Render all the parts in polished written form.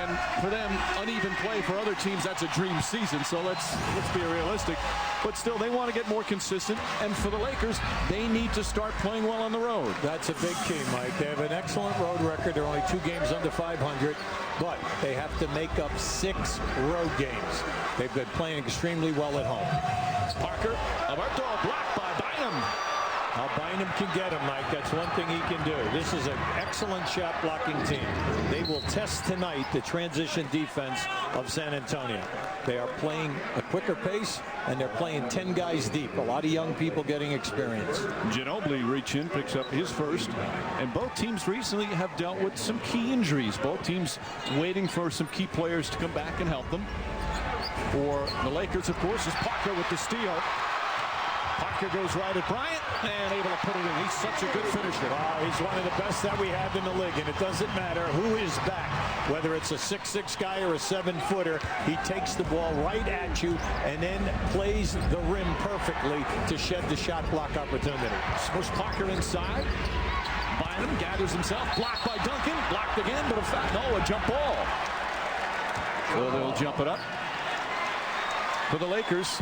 And for them, uneven play for other teams, that's a dream season. So let's be realistic. But still, they want to get more consistent. And for the Lakers, they need to start playing well on the road. That's a big key, Mike. They have an excellent road record. They're only 2 games under 500, but they have to make up 6 road games. They've been playing extremely well at home. Parker, Alberto, blocked by Bynum. How Bynum can get him, Mike. That's one thing he can do. This is an excellent shot blocking team. They will test tonight the transition defense of San Antonio. They are playing a quicker pace, and they're playing 10 guys deep. A lot of young people getting experience. Ginobili reach in, picks up his first. And both teams recently have dealt with some key injuries. Both teams waiting for some key players to come back and help them. For the Lakers, of course, is Parker with the steal. Parker goes right at Bryant and able to put it in. He's such a good finisher. Wow, he's one of the best that we have in the league, and it doesn't matter who is back, whether it's a 6'6" guy or a 7-footer. He takes the ball right at you and then plays the rim perfectly to shed the shot block opportunity. Push Parker inside. Bynum gathers himself, blocked by Duncan, blocked again, but a jump ball. So they'll jump it up for the Lakers.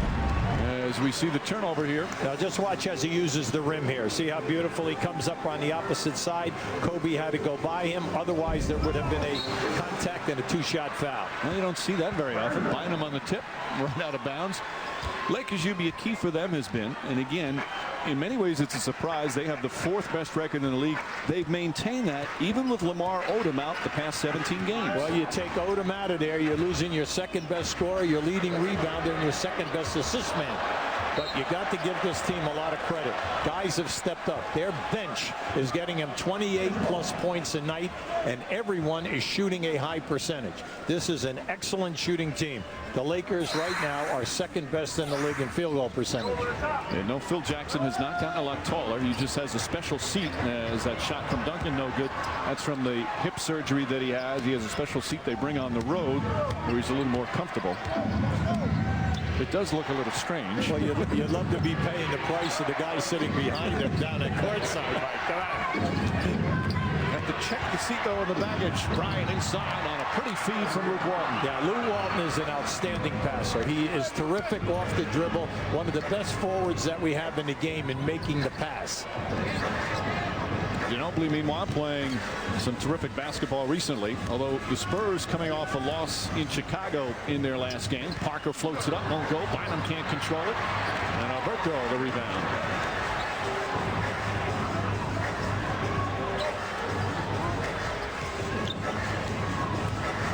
As we see the turnover here. Now just watch as he uses the rim here. See how beautiful he comes up on the opposite side. Kobe had to go by him. Otherwise, there would have been a contact and a 2-shot foul. Well, you don't see that very often. Bynum on the tip, run out of bounds. Lakers, be a key for them has been, and again, in many ways it's a surprise. They have the 4th best record in the league. They've maintained that even with Lamar Odom out the past 17 games. Well, you take Odom out of there, you're losing your 2nd best scorer, your leading rebounder, and your 2nd best assist man. But you got to give this team a lot of credit. Guys have stepped up. Their bench is getting them 28+ points a night, and everyone is shooting a high percentage. This is an excellent shooting team. The Lakers right now are 2nd best in the league in field goal percentage. And no, Phil Jackson has not gotten a lot taller. He just has a special seat. As that shot from Duncan, no good. That's from the hip surgery that he has. He has a special seat they bring on the road where he's a little more comfortable. It does look a little strange. Well, you'd love to be paying the price of the guy sitting behind him down at courtside. Have to check the seat, though, in the baggage. Bryant inside on a pretty feed from Luke Walton. Yeah, Luke Walton is an outstanding passer. He is terrific off the dribble. One of the best forwards that we have in the game in making the pass. Ginobili, meanwhile, playing some terrific basketball recently, although the Spurs coming off a loss in Chicago in their last game. Parker floats it up, won't go. Bynum can't control it. And Alberto the rebound.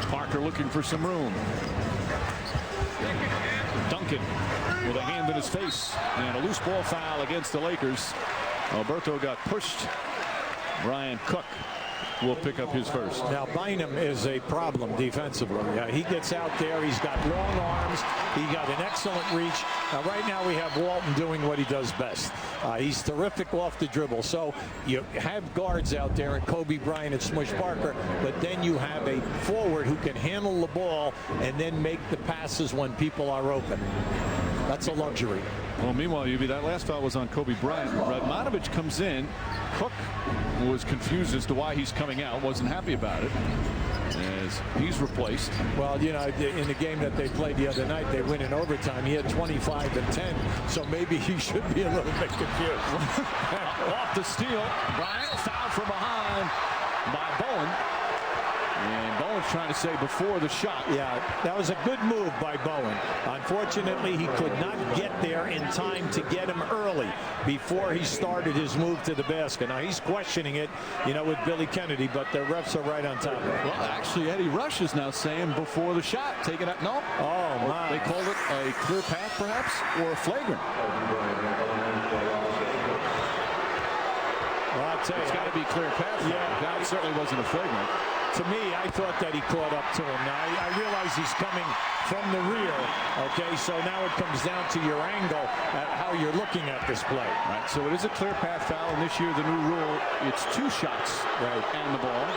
Parker looking for some room. Duncan with a hand in his face. And a loose ball foul against the Lakers. Alberto got pushed. Brian Cook will pick up his first. Now Bynum is a problem defensively. He gets out there. He's got long arms. He got an excellent reach. Now right now we have Walton doing what he does best. He's terrific off the dribble. So you have guards out there and Kobe Bryant and Smush Parker, but then you have a forward who can handle the ball and then make the passes when people are open. That's a luxury. Well, meanwhile, that last foul was on Kobe Bryant. Radmanovic comes in. Cook was confused as to why he's coming out. Wasn't happy about it as he's replaced. Well, in the game that they played the other night, they win in overtime. He had 25 and 10, so maybe he should be a little bit confused. Off the steal. Bryant fouled from behind by Bowen. And Bowen's trying to say before the shot. Yeah, that was a good move by Bowen. Unfortunately, he could not get there in time to get him early before he started his move to the basket. Now, he's questioning it, with Billy Kennedy, but the refs are right on top of it. Well, actually, Eddie Rush is now saying before the shot. Take it out. No. Oh, my. They called it a clear path, perhaps, or a flagrant. Well, I'll tell you. It's got to be clear path. Yeah. That certainly wasn't a flagrant. To me, I thought that he caught up to him. Now, I realize he's coming from the rear, okay? So now it comes down to your angle at how you're looking at this play. Right, so it is a clear path foul, and this year the new rule, it's 2 shots and the ball.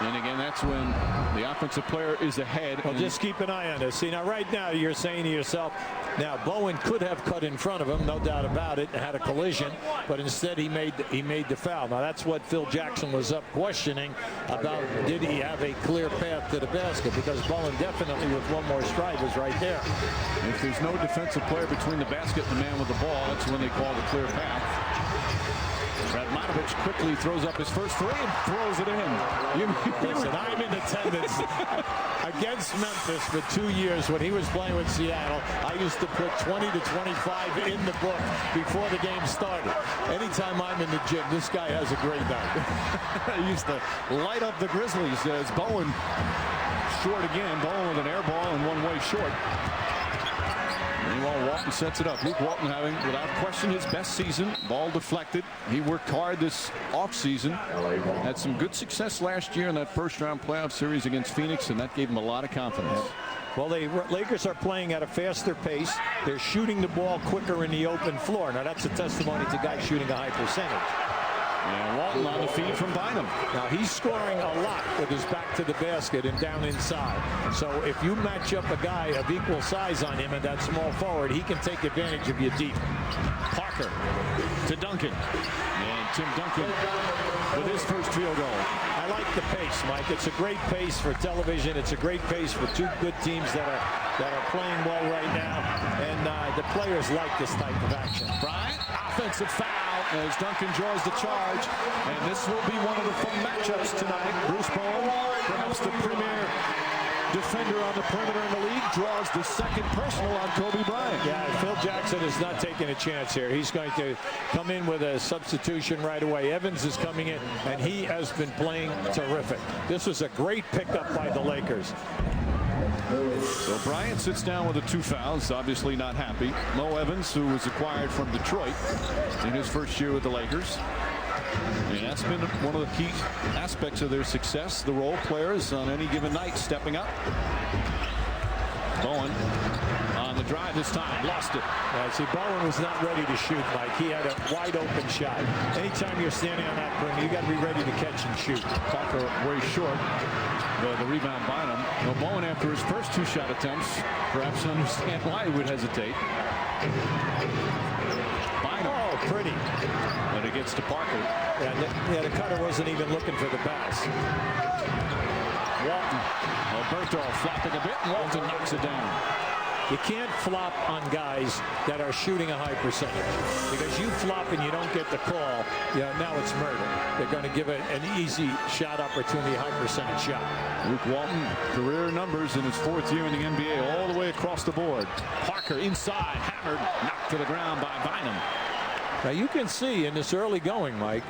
And again, that's when the offensive player is ahead. Well, just keep an eye on this. See, now right now you're saying to yourself, now Bowen could have cut in front of him, no doubt about it, and had a collision, but instead he made the foul. Now that's what Phil Jackson was up questioning about. Did he have a clear path to the basket? Because Bowen definitely with one more stride was right there. If there's no defensive player between the basket and the man with the ball, that's when they call the clear path. Radmanovic quickly throws up his first three and throws it in. Listen, I'm in attendance against Memphis for 2 years when he was playing with Seattle. I used to put 20 to 25 in the book before the game started. Anytime I'm in the gym, this guy has a great night. He used to light up the Grizzlies as Bowen short again. Bowen with an air ball and one way short. Meanwhile, Walton sets it up. Luke Walton having, without question, his best season. Ball deflected. He worked hard this offseason. Had some good success last year in that first-round playoff series against Phoenix, and that gave him a lot of confidence. Well, the Lakers are playing at a faster pace. They're shooting the ball quicker in the open floor. Now, that's a testimony to guys shooting a high percentage. And Walton on the feed from Bynum. Now he's scoring a lot with his back to the basket and down inside. So if you match up a guy of equal size on him and that small forward, he can take advantage of you deep. Parker to Duncan. And Tim Duncan with his first field goal. I like the pace, Mike. It's a great pace for television. It's a great pace for two good teams that are playing well right now. And the players like this type of action. Bryant, offensive foul as Duncan draws the charge. And this will be one of the fun matchups tonight. Bruce Bowen, perhaps the premier defender on the perimeter in the league, draws the second personal on Kobe Bryant. Yeah, Phil Jackson is not taking a chance here. He's going to come in with a substitution right away. Evans is coming in, and he has been playing terrific. This was a great pickup by the Lakers. So Bryant sits down with the 2 fouls, obviously not happy. Mo Evans, who was acquired from Detroit in his first year with the Lakers. And that's been one of the key aspects of their success. The role players on any given night stepping up. Bowen on the drive this time, lost it. See, Bowen was not ready to shoot, Mike. He had a wide open shot. Anytime you're standing on that perimeter, you got to be ready to catch and shoot. Parker way short. The rebound Bynum. Well, Bowen, after his first 2 shot attempts, perhaps understand why he would hesitate. Bynum. Oh, pretty. But it gets to Parker. Yeah, the cutter wasn't even looking for the pass. Walton. Alberto flopping a bit. Walton knocks it down. You can't flop on guys that are shooting a high percentage, because you flop and you don't get the call. Now it's murder. They're going to give it an easy shot opportunity, high percentage shot. Luke Walton, career numbers in his 4th year in the NBA, all the way across the board. Parker inside, hammered, knocked to the ground by Bynum. Now you can see in this early going, Mike,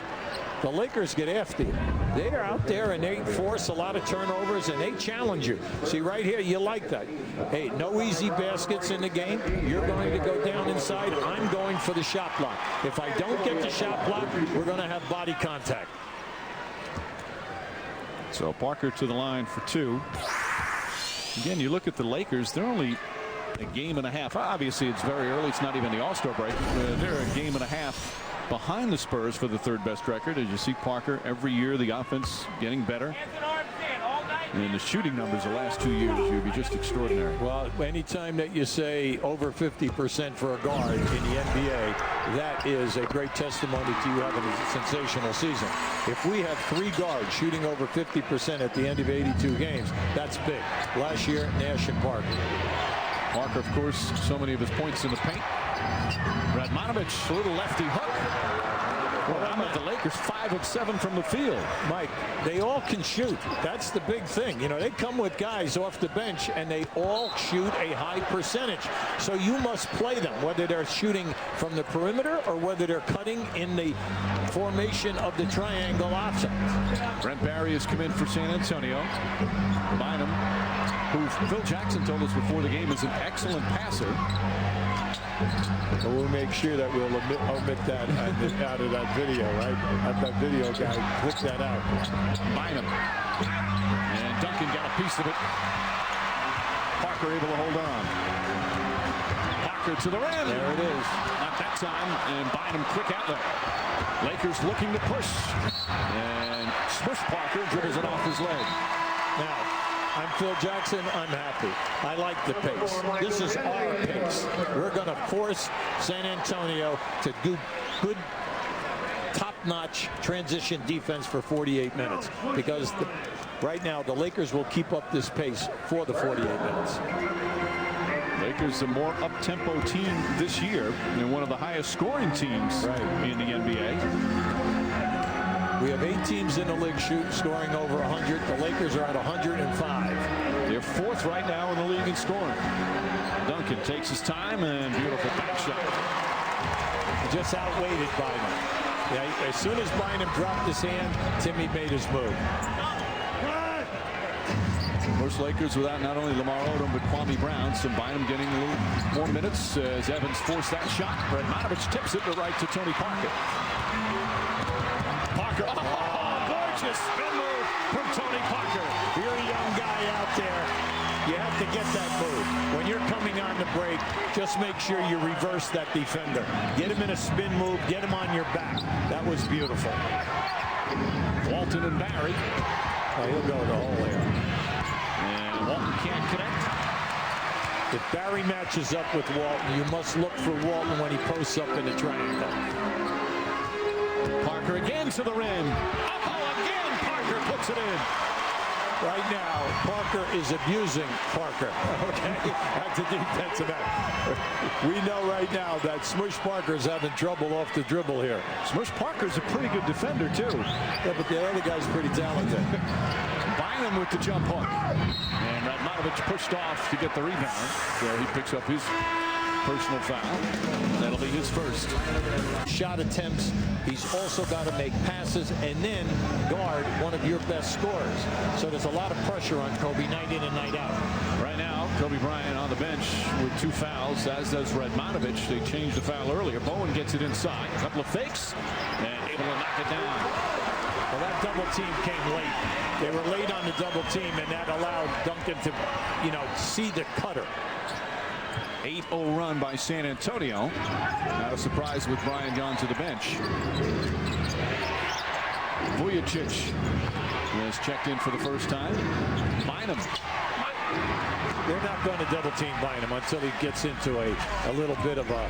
the Lakers get after you. They are out there and they force a lot of turnovers and they challenge you. See right here, you like that. Hey, no easy baskets in the game. You're going to go down inside. I'm going for the shot block. If I don't get the shot block, we're going to have body contact. So Parker to the line for 2. Again, you look at the Lakers, they're only a game and a half. Obviously, it's very early. It's not even the All-Star break. They're a game and a half behind the Spurs for the 3rd best record. As you see Parker every year, the offense getting better. And the shooting numbers the last 2 years would be just extraordinary. Well, anytime that you say over 50% for a guard in the NBA, that is a great testimony to you having a sensational season. If we have 3 guards shooting over 50% at the end of 82 games, that's big. Last year, Nash and Parker. Parker, of course, so many of his points in the paint. Radmanovic, a little lefty hook. Well, how about the Lakers 5 of 7 from the field? Mike, they all can shoot. That's the big thing. You know, they come with guys off the bench and they all shoot a high percentage. So you must play them, whether they're shooting from the perimeter or whether they're cutting in the formation of the triangle option. Brent Barry has come in for San Antonio. Bynum, who Phil Jackson told us before the game is an excellent passer. But we'll make sure that we'll omit that out of that video, right? Have that video guy click that out. Bynum. And Duncan got a piece of it. Parker able to hold on. Parker to the rim. There it is. Not that time. And Bynum quick outlet. Lakers looking to push. And Spurs push Parker, dribbles it off his leg. Now, I'm Phil Jackson. I'm happy. I like the pace. This is our pace. We're going to force San Antonio to do good, top-notch transition defense for 48 minutes. Because right now, the Lakers will keep up this pace for the 48 minutes. Lakers a more up-tempo team this year and one of the highest scoring teams in the NBA. We have 8 teams in the league scoring over 100. The Lakers are at 105. They're 4th right now in the league in scoring. Duncan takes his time and beautiful back shot. Just outweighted Bynum. Yeah, as soon as Bynum dropped his hand, Timmy made his move. Of course, Lakers without not only Lamar Odom but Kwame Brown. Some Bynum getting a little more minutes as Evans forced that shot. Redmanovich tips it to right to Tony Parker. Parker, gorgeous spin move from Tony Parker. You're a young guy out there. You have to get that move. When you're coming on the break, just make sure you reverse that defender. Get him in a spin move. Get him on your back. That was beautiful. Walton and Barry. Oh, he'll go the hole there. And Walton can't connect. If Barry matches up with Walton, you must look for Walton when he posts up in the triangle. Parker again to the rim. Again, Parker puts it in. Right now, Parker is abusing Parker. Okay, that's a defensive end. We know right now that Smush Parker's having trouble off the dribble here. Smush Parker's a pretty good defender, too. Yeah, but the other guy's pretty talented. Bynum with the jump hook. And Radmanovich pushed off to get the rebound. So he picks up his personal foul. That'll be his first. Shot attempts. He's also got to make passes and then guard one of your best scorers. So there's a lot of pressure on Kobe night in and night out. Right now, Kobe Bryant on the bench with 2 fouls, as does Radmanovich. They changed the foul earlier. Bowen gets it inside. A couple of fakes and able to knock it down. Well, that double team came late. They were late on the double team, and that allowed Duncan to, see the cutter. 8-0 run by San Antonio. Not a surprise with Brian gone to the bench. Vujicic has checked in for the first time. Bynum. They're not going to double team Bynum until he gets into a little bit of a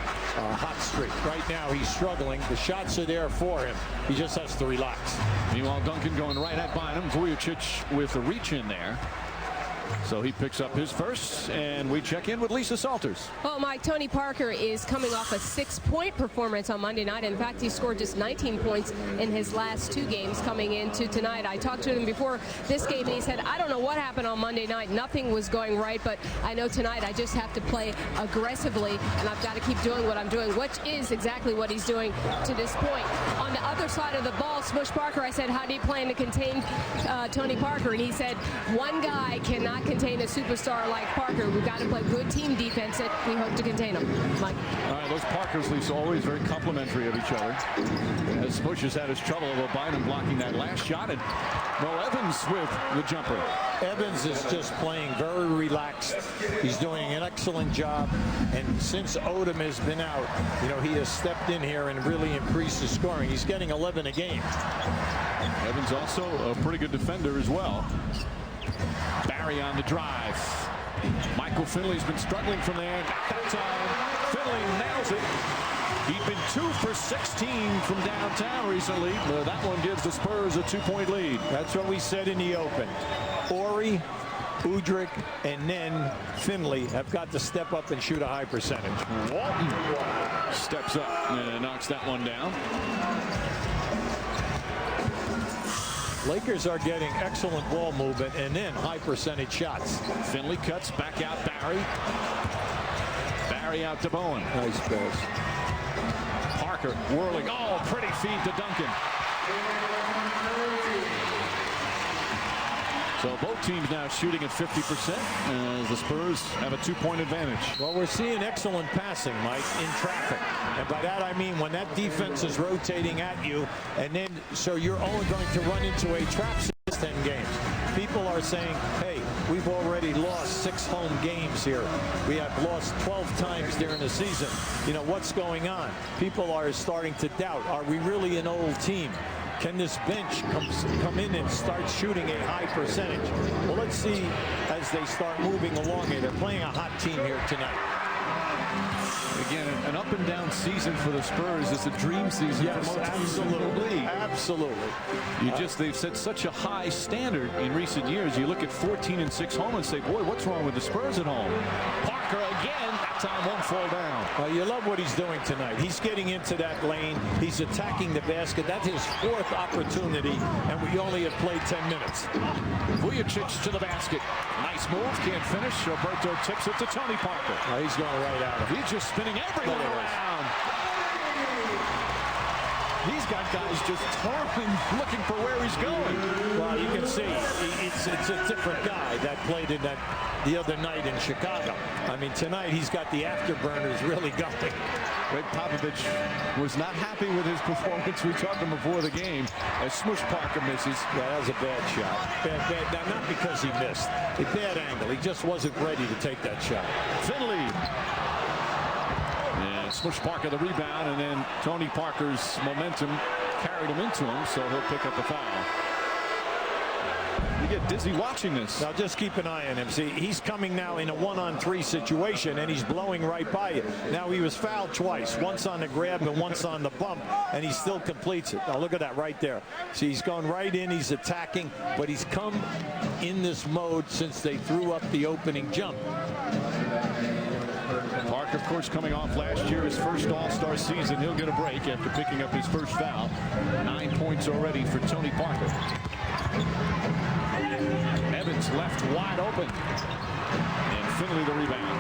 hot streak. Right now he's struggling. The shots are there for him. He just has to relax. Meanwhile, Duncan going right at Bynum. Vujicic with a reach in there. So he picks up his first, and we check in with Lisa Salters. Well, Mike, Tony Parker is coming off a 6-point performance on Monday night. In fact, he scored just 19 points in his last 2 games coming into tonight. I talked to him before this game, and he said, I don't know what happened on Monday night. Nothing was going right, but I know tonight I just have to play aggressively, and I've got to keep doing what I'm doing, which is exactly what he's doing to this point. On the other side of the ball, Smush Parker, I said, how do you plan to contain Tony Parker? And he said, one guy cannot contain a superstar like Parker. We've got to play good team defense that we hope to contain him. Mike. All right, those Parkers, Lisa, always very complimentary of each other. As Smush has had his trouble with Bynum blocking that last shot, and Mo Evans with the jumper. Evans is just playing very relaxed. He's doing an excellent job, and since Odom has been out, he has stepped in here and really increased his scoring. He's getting 11 a game. Evans also a pretty good defender as well. Barry on the drive. Michael Finley's been struggling from there. Got that time. Finley nails it. He'd been 2 for 16 from downtown recently. That one gives the Spurs a 2-point lead. That's what we said in the open. Ori, Udrih, and then Finley have got to step up and shoot a high percentage. Walton steps up and knocks that one down. Lakers are getting excellent ball movement and then high percentage shots. Finley cuts back out Barry. Barry out to Bowen. Nice pass. Parker whirling. Oh, pretty feed to Duncan. So both teams now shooting at 50% as the Spurs have a 2-point advantage. Well, we're seeing excellent passing, Mike, in traffic. And by that I mean when that defense is rotating at you, and then so you're only going to run into a trap system game. People are saying, hey, we've already lost 6 home games here. We have lost 12 times during the season. What's going on? People are starting to doubt, are we really an old team? Can this bench come in and start shooting a high percentage? Well, let's see as they start moving along here. They're playing a hot team here tonight. Again, an up and down season for the Spurs. It's a dream season for most teams in the league. Absolutely. They've set such a high standard in recent years. You look at 14-6 home and say, boy, what's wrong with the Spurs at home? Parker again. That time won't fall down. You love what he's doing tonight. He's getting into that lane. He's attacking the basket. That's his 4th opportunity, and we only have played 10 minutes. Vujicic to the basket. Nice move. Can't finish. Roberto tips it to Tony Parker. He's going right at him. He's just spinning everyone around. He's got guys just toiling, looking for where he's going. Well, you can see it's a different guy that played in that the other night in Chicago. I mean, tonight he's got the afterburners really going. Greg Popovich was not happy with his performance. We talked to him before the game as Smush Parker misses. Yeah, that was a bad shot. Bad. Now, not because he missed. A bad angle. He just wasn't ready to take that shot. Finley. Smush Parker the rebound, and then Tony Parker's momentum carried him into him, so he'll pick up the foul. You get dizzy watching this. Now just keep an eye on him. See, he's coming now in a 1-on-3 situation, and he's blowing right by you. Now he was fouled twice, once on the grab and once on the bump, and he still completes it. Now look at that right there. See, he's going right in, he's attacking, but he's come in this mode since they threw up the opening jump. Parker, of course, coming off last year, his first All-Star season. He'll get a break after picking up his first foul. 9 points already for Tony Parker. Evans left wide open. And Finley the rebound.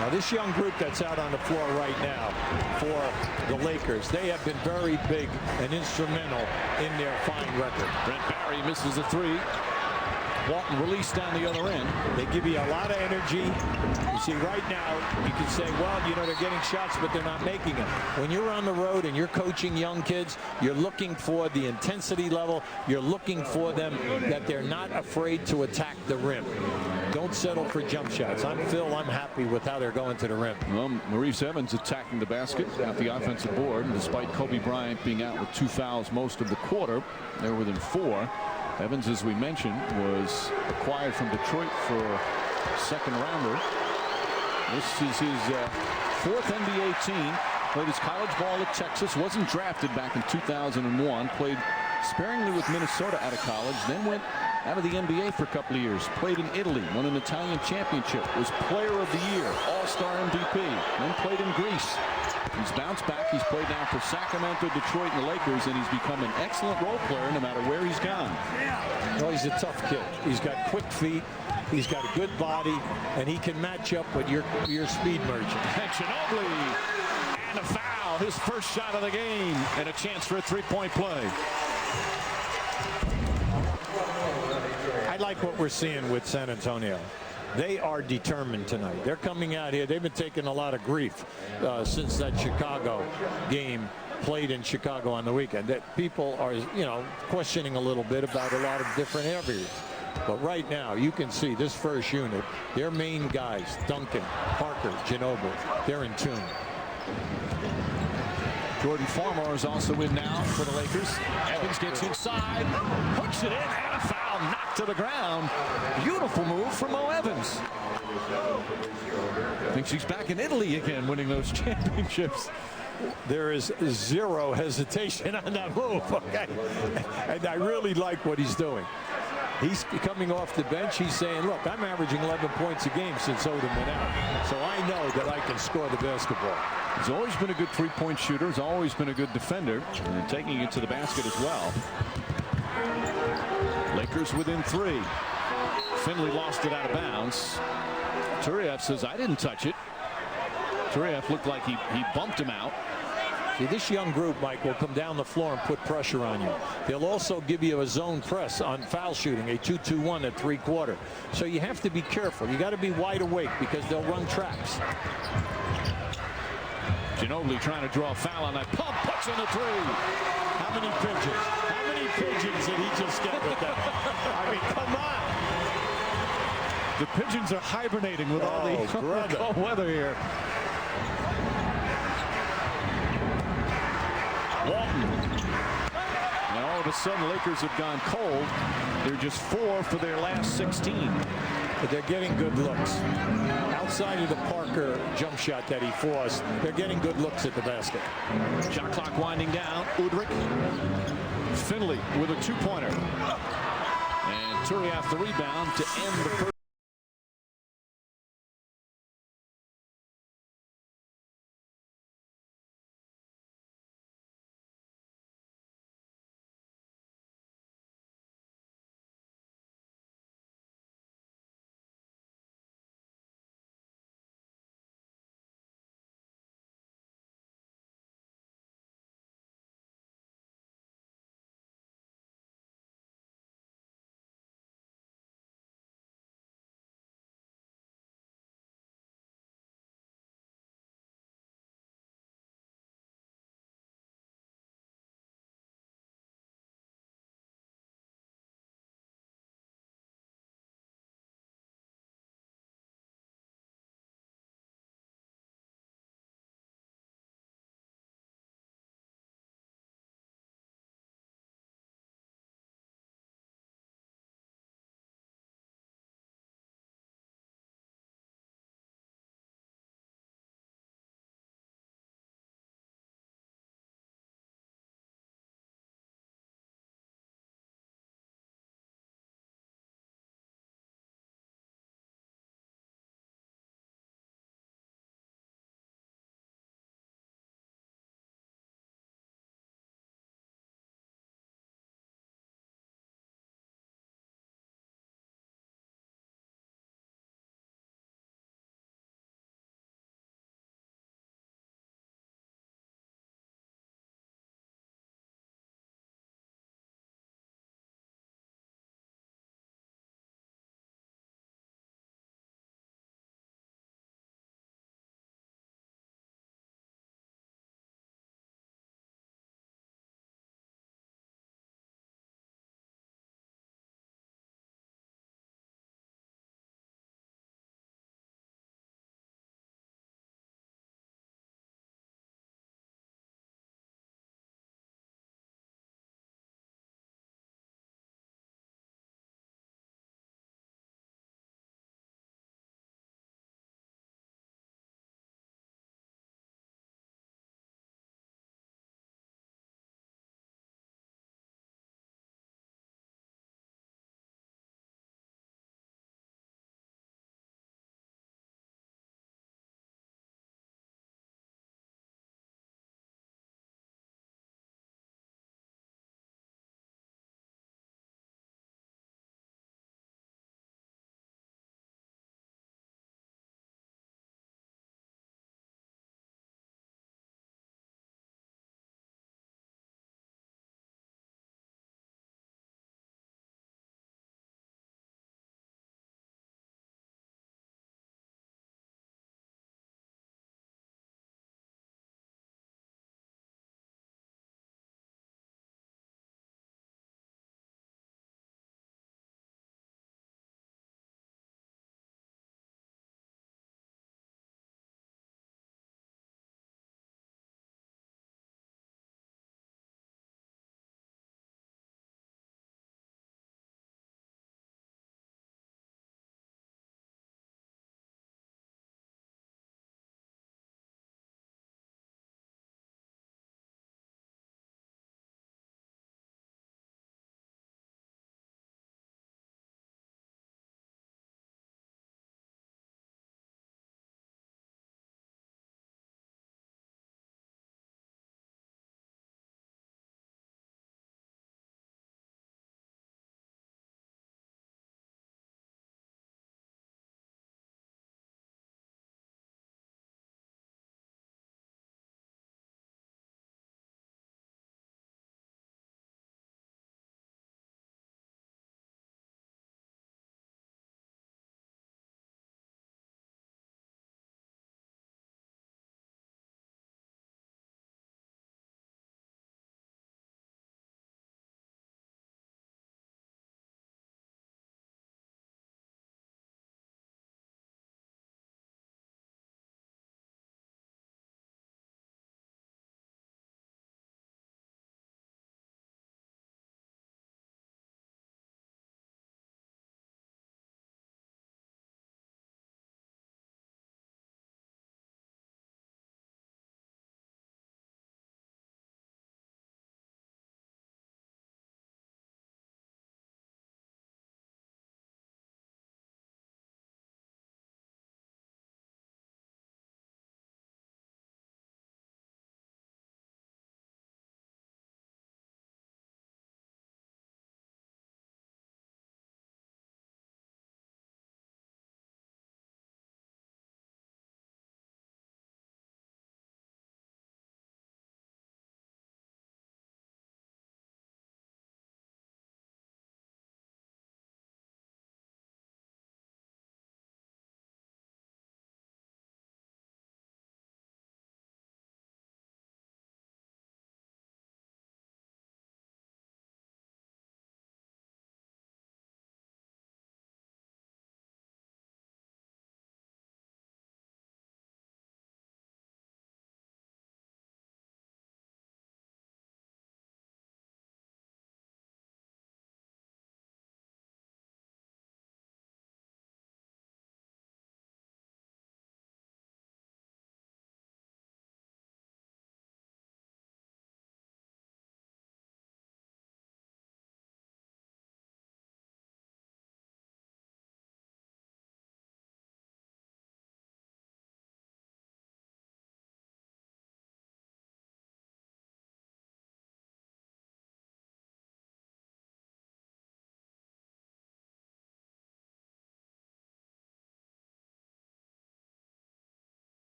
Now this young group that's out on the floor right now for the Lakers, they have been very big and instrumental in their fine record. Brent Barry misses a 3. Walton released down the other end. They give you a lot of energy. You see, right now, you can say, well, you know, they're getting shots, but they're not making them. When you're on the road and you're coaching young kids, you're looking for the intensity level. You're looking for them that they're not afraid to attack the rim. Don't settle for jump shots. I'm happy with how they're going to the rim. Well, Maurice Evans attacking the basket at the offensive board. And despite Kobe Bryant being out with 2 fouls most of the quarter, they're within 4. Evans, as we mentioned, was acquired from Detroit for a 2nd rounder. This is his 4th NBA team. Played his college ball at Texas. Wasn't drafted back in 2001. Played sparingly with Minnesota out of college. Then went out of the NBA for a couple of years. Played in Italy. Won an Italian championship. Was player of the year. All-Star MVP. Then played in Greece. He's bounced back. He's played now for Sacramento, Detroit, and the Lakers, and he's become an excellent role player no matter where he's gone. Well, he's a tough kid. He's got quick feet. He's got a good body, and he can match up with your speed merchant. And Ginobili, and a foul. His first shot of the game, and a chance for a 3-point play. I like what we're seeing with San Antonio. They are determined tonight. They're coming out here. They've been taking a lot of grief since that Chicago game played in Chicago on the weekend. That people are, you know, questioning a little bit about a lot of different areas. But right now, you can see this first unit, their main guys, Duncan, Parker, Ginobili, they're in tune. Jordan Farmar is also in now for the Lakers. Evans gets inside, hooks it in, and a foul knocked to the ground. Beautiful move from Mo Evans. Thinks he's back in Italy again, winning those championships. There is zero hesitation on that move, okay? And I really like what he's doing. He's coming off the bench. He's saying, look, I'm averaging 11 points a game since Odom went out. So I know that I can score the basketball. He's always been a good 3-point shooter. He's always been a good defender. And taking it to the basket as well. Lakers within 3. Finley lost it out of bounds. Turiev says, I didn't touch it. Turiev looked like he bumped him out. See, this young group, Mike, will come down the floor and put pressure on you. They'll also give you a zone press on foul shooting, a 2-2-1 at 3-quarter. So you have to be careful. You got to be wide awake because they'll run traps. Ginobili trying to draw a foul on that pump, puts in the 3. How many pigeons? How many pigeons did he just get with that? I mean, come on. The pigeons are hibernating with all the cold weather here. Walton. Now of a sudden, Lakers have gone cold. They're just 4 for their last 16. But they're getting good looks. Outside of the Parker jump shot that he forced, they're getting good looks at the basket. Shot clock winding down. Udrich. Finley with a two-pointer. And Turiaf the rebound to end the first.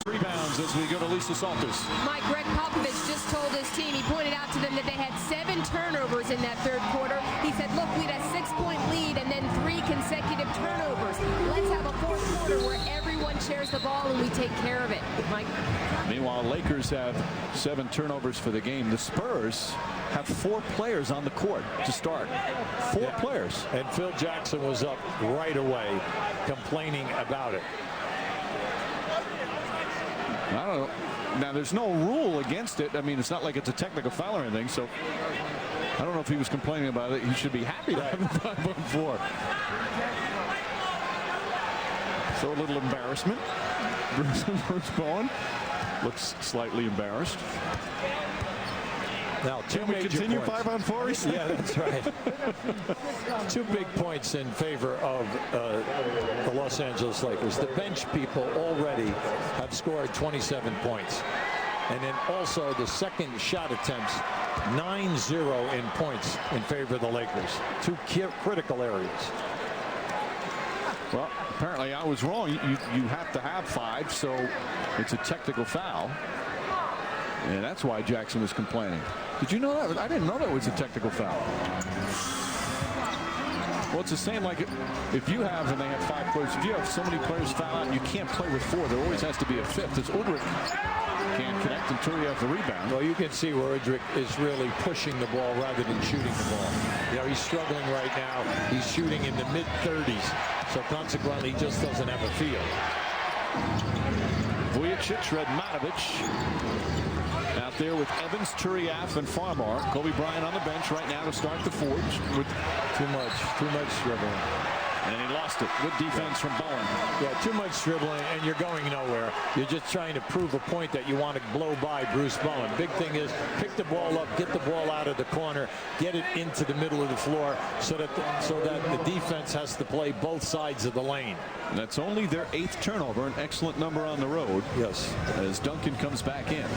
Rebounds as we go to Lisa Salters. Mike, Greg Popovich just told his team, he pointed out to them that they had 7 turnovers in that third quarter. He said, look, we had a 6-point lead and then 3 consecutive turnovers. Let's have a fourth quarter where everyone shares the ball and we take care of it. Mike? Meanwhile, Lakers have 7 turnovers for the game. The Spurs have 4 players on the court to start. 4 players. And Phil Jackson was up right away complaining about it. I don't know. Now, there's no rule against it. I mean, it's not like it's a technical foul or anything, so I don't know if he was complaining about it. He should be happy to have the 5-on-4. So a little embarrassment. Bruce Bowen looks slightly embarrassed. Now, can we continue 5-on-4? Yeah, that's right. 2 big points in favor of the Los Angeles Lakers. The bench people already have scored 27 points. And then also the second shot attempts, 9-0 in points in favor of the Lakers. 2 critical areas. Well, apparently I was wrong. You have to have 5, so it's a technical foul. And that's why Jackson was complaining. Did you know that? I didn't know that was a technical foul. Well, it's the same like if you have, and they have 5 players, if you have so many players foul out and you can't play with 4, there always has to be a 5th. As Ulrich can't connect until you have the rebound. Well, you can see where Ulrich is really pushing the ball rather than shooting the ball. You know, he's struggling right now. He's shooting in the mid-30s. So consequently, he just doesn't have a feel. Vujicic, Radmanovic out there with Evans, Turiaf, and Farmar. Kobe Bryant on the bench right now to start the fourth with too much dribbling. And he lost it. Good defense from Bowen. Yeah, too much dribbling, and you're going nowhere. You're just trying to prove a point that you want to blow by Bruce Bowen. Big thing is pick the ball up, get the ball out of the corner, get it into the middle of the floor so that the defense has to play both sides of the lane. And that's only their 8th turnover, an excellent number on the road. Yes. As Duncan comes back in.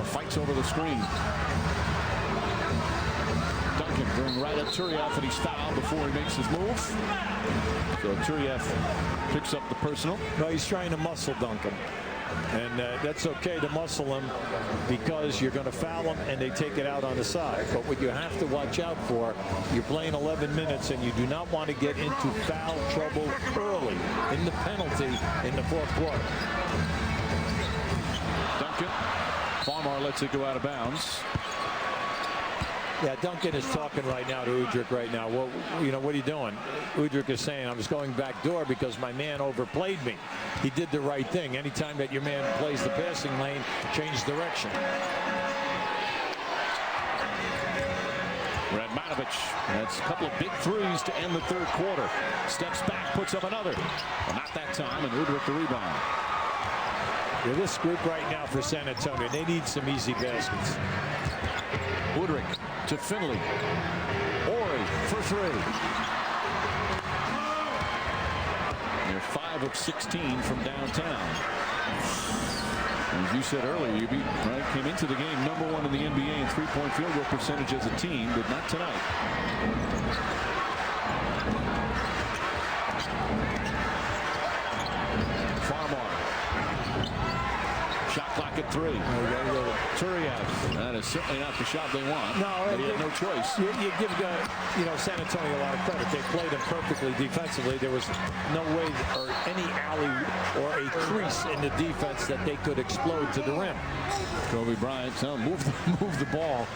Fights over the screen. Duncan going right at Turiaf, and he's fouled before he makes his move. So Turiaf picks up the personal. No, he's trying to muscle Duncan. And that's okay to muscle him because you're going to foul him and they take it out on the side. But what you have to watch out for, you're playing 11 minutes and you do not want to get into foul trouble early in the penalty in the fourth quarter. Duncan. Farmar lets it go out of bounds. Yeah, Duncan is talking right now to Udrih right now. Well, you know, what are you doing? Udrih is saying, I was going back door because my man overplayed me. He did the right thing. Anytime that your man plays the passing lane, change direction. Radmanovic, that's a couple of big threes to end the third quarter. Steps back, puts up another. Well, not that time, and Udrih the rebound. Yeah, this group right now for San Antonio, they need some easy baskets. Udrih to Finley. Ori for 3. They're 5 of 16 from downtown. As you said earlier, you came into the game #1 in the NBA in 3-point field goal percentage as a team, but not tonight. Shot clock at 3. Turiaf. That is certainly not the shot they want. No, they had no choice. You give San Antonio a lot of credit. They played them perfectly defensively. There was no way or any alley or a crease in the defense that they could explode to the rim. Kobe Bryant, move the ball.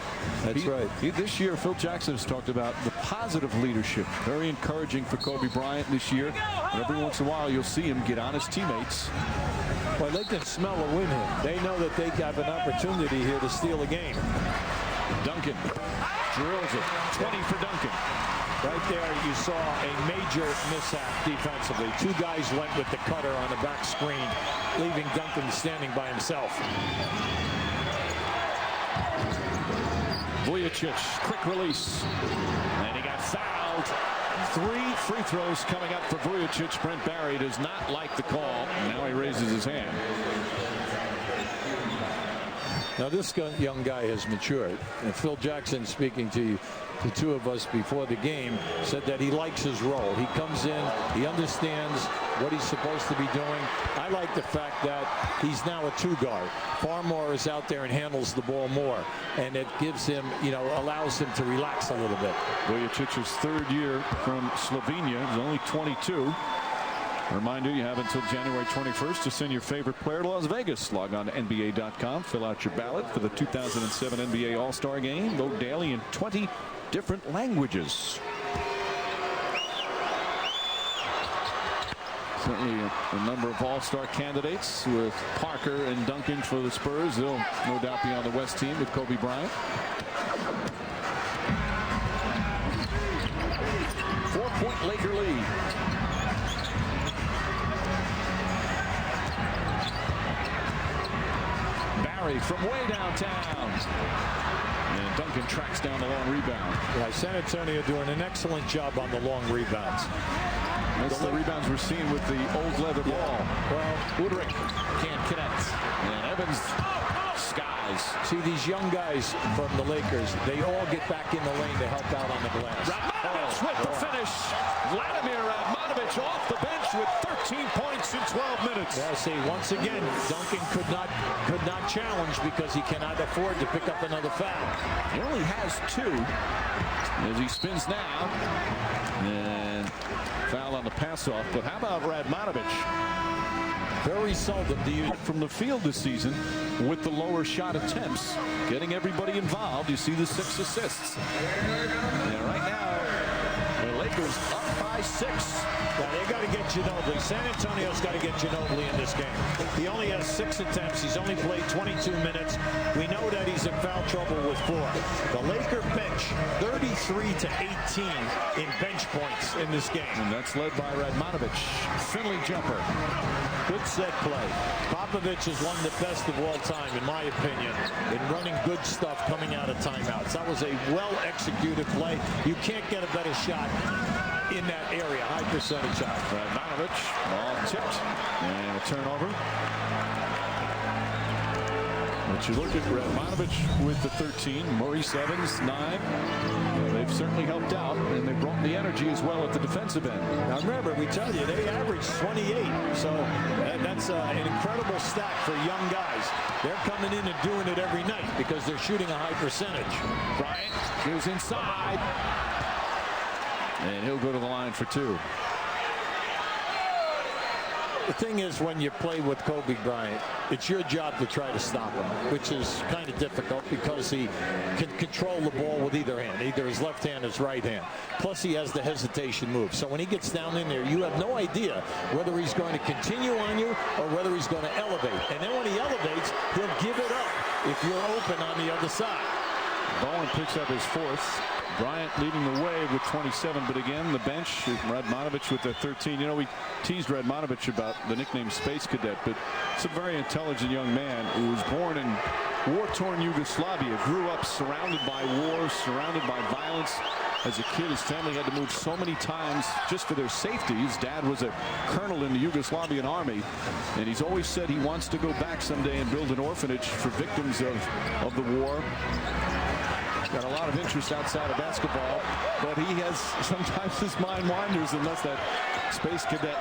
That's right. This year, Phil Jackson has talked about the positive leadership. Very encouraging for Kobe Bryant this year. And every once in a while, you'll see him get on his teammates. Well, they can smell a win here. They know that they have an opportunity here to steal a game. Duncan drills it. 20 for Duncan. Right there, you saw a major mishap defensively. 2 guys went with the cutter on the back screen, leaving Duncan standing by himself. Vujicic, quick release. And he got fouled. 3 free throws coming up for Vujicic. Brent Barry does not like the call. Now he raises his hand. Now this young guy has matured. And Phil Jackson, speaking to the two of us before the game, said that he likes his role. He comes in, he understands what he's supposed to be doing. I like the fact that he's now a two-guard. Farmore is out there and handles the ball more, and it gives him, allows him to relax a little bit. Vujicic's third year from Slovenia. He's only 22. Reminder, you have until January 21st to send your favorite player to Las Vegas. Log on to NBA.com. Fill out your ballot for the 2007 NBA All-Star Game. Vote daily in 20 different languages. Certainly a number of All-Star candidates with Parker and Duncan for the Spurs. They'll no doubt be on the West team with Kobe Bryant. 4-point Laker lead. Barry from way downtown. And Duncan tracks down the long rebound. Yeah, San Antonio doing an excellent job on the long rebounds. That's the rebounds we're seeing with the old leather ball. Well, Woodrick can't connect. And Evans skies. See, these young guys from the Lakers, they all get back in the lane to help out on the glass. Radmanovich with the finish. Vladimir Radmanovich off the bench with 13 points in 12 minutes. Yeah, see, once again, Duncan could not challenge because he cannot afford to pick up another foul. He only has 2 as he spins now. And foul on the pass off. But how about Radmanovich? Very seldom do you from the field this season with the lower shot attempts, getting everybody involved. You see the 6 assists. And right now, the Lakers up by 6. Now they got to get Ginobili. San Antonio's got to get Ginobili in this game. He only has 6 attempts. He's only played 22 minutes. We know that he's in foul trouble with 4. The Laker bench 33 to 18 in bench points in this game. And that's led by Radmanovich. Finley jumper. Good set play. Popovich is one of the best of all time, in my opinion, in running good stuff coming out of timeouts. That was a well-executed play. You can't get a better shot in that area. High percentage shot. Radmanovich, ball tipped, and a turnover. But you look at Radmanovich with the 13, Maurice Evans 9. They've certainly helped out, and they've brought the energy as well at the defensive end. Now remember, we tell you, they average 28, so that's an incredible stat for young guys. They're coming in and doing it every night because they're shooting a high percentage. Bryant goes inside, and he'll go to the line for 2. The thing is, when you play with Kobe Bryant, it's your job to try to stop him, which is kind of difficult because he can control the ball with either hand, either his left hand or his right hand. Plus, he has the hesitation move. So when he gets down in there, you have no idea whether he's going to continue on you or whether he's going to elevate. And then when he elevates, he'll give it up if you're open on the other side. Bowen picks up his 4th. Bryant leading the way with 27, but again, the bench, Radmanovich with the 13. You know, we teased Radmanovich about the nickname Space Cadet, but it's a very intelligent young man who was born in war-torn Yugoslavia, grew up surrounded by war, surrounded by violence. As a kid, his family had to move so many times just for their safety. His dad was a colonel in the Yugoslavian army, and he's always said he wants to go back someday and build an orphanage for victims of the war. Got a lot of interest outside of basketball, but he has sometimes his mind wanders, and that's that Space Cadet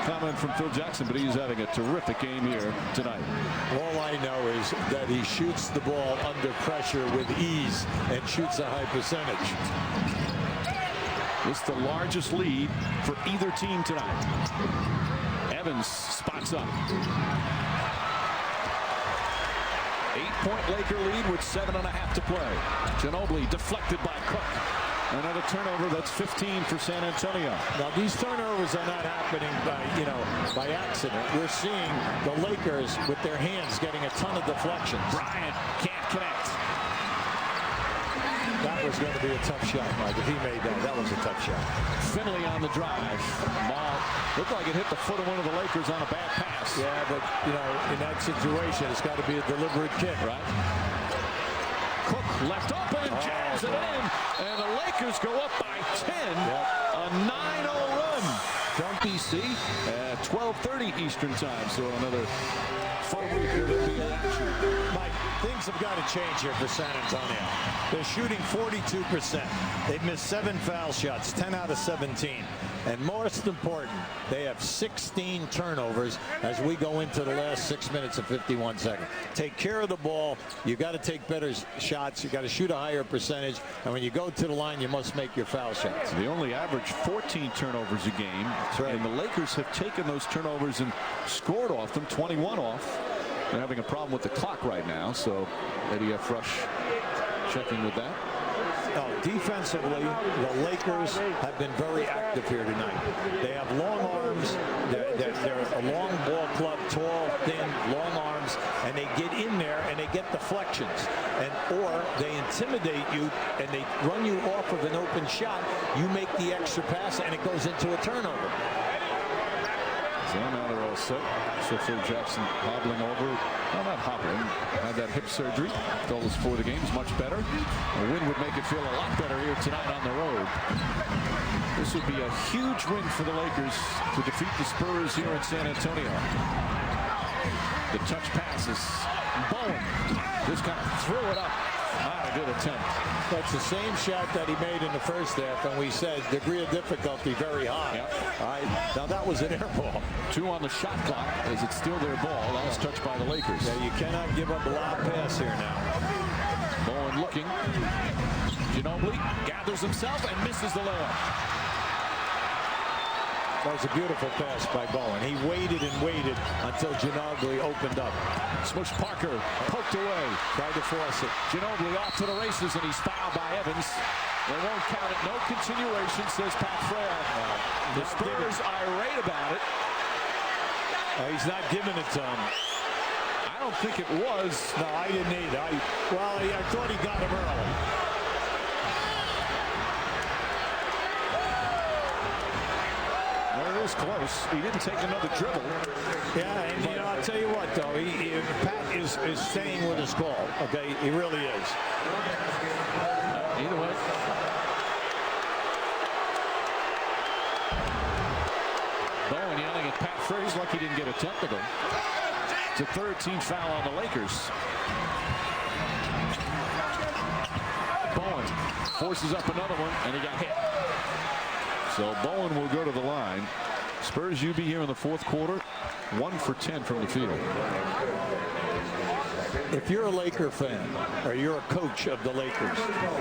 comment from Phil Jackson. But he's having a terrific game here tonight. All I know is that he shoots the ball under pressure with ease and shoots a high percentage. It's the largest lead for either team tonight. Evans spots up. 8-point Laker lead with 7.5 to play. Ginobili deflected by Cook. Another turnover. That's 15 for San Antonio. Now these turnovers are not happening by accident. We're seeing the Lakers with their hands getting a ton of deflections. Bryant can't connect. That was going to be a tough shot, Mike. If he made that was a tough shot. Finley on the drive. Ball looked like it hit the foot of one of the Lakers on a bad pass. Yeah, but in that situation, it's got to be a deliberate kick, right? Cook left open and jams it in, and the Lakers go up by 10. A 9-0 run from BC at 12:30 Eastern time. So another forward, there'll be an action. Mike, things have got to change here for San Antonio. They're shooting 42%. They've missed 7 foul shots, 10 out of 17. And most important, they have 16 turnovers as we go into the last 6 minutes and 51 seconds. Take care of the ball. You got to take better shots. You got to shoot a higher percentage. And when you go to the line, you must make your foul shots. They only average 14 turnovers a game. That's right. And the Lakers have taken those turnovers and scored off them, 21 off. They're having a problem with the clock right now. So Eddie F. Rush checking with that. Defensively, the Lakers have been very active here tonight. They have long arms. They're a long ball club, tall, thin, long arms, and they get in there and they get deflections. Or they intimidate you and they run you off of an open shot. You make the extra pass and it goes into a turnover. So now they're all set. So Phil Jackson hobbling over. Well, not hobbling. Had that hip surgery. Told us before the game's much better. A win would make it feel a lot better here tonight on the road. This would be a huge win for the Lakers to defeat the Spurs here in San Antonio. The touch passes. Bowen just kind of threw it up. Not a good attempt. That's the same shot that he made in the first half, and we said degree of difficulty very high. Yep. All right, now that was an air ball. 2 on the shot clock as it's still their ball. That was touched by the Lakers. Yeah, you cannot give up a lob pass here now. Bowen looking. Ginobili gathers himself and misses the layup. That was a beautiful pass by Bowen. He waited and waited until Ginobili opened up. Smush Parker poked away. Tried to force it. Ginobili off to the races, and he's fouled by Evans. They won't count it. No continuation, says Pat Frail. The Spurs irate about it. He's not giving it to him. I don't think it was. No, I didn't either. I thought he got him early. It was close. He didn't take another dribble. Yeah, and I'll tell you what, though, Pat is staying with his call. Okay, he really is. Either way. Bowen yelling at Pat Fraser like he didn't get a technical. It's a 13th foul on the Lakers. Bowen forces up another one, and he got hit. So Bowen will go to the line. Spurs UB here in the 4th quarter, 1 for 10 from the field. If you're a Laker fan or you're a coach of the Lakers,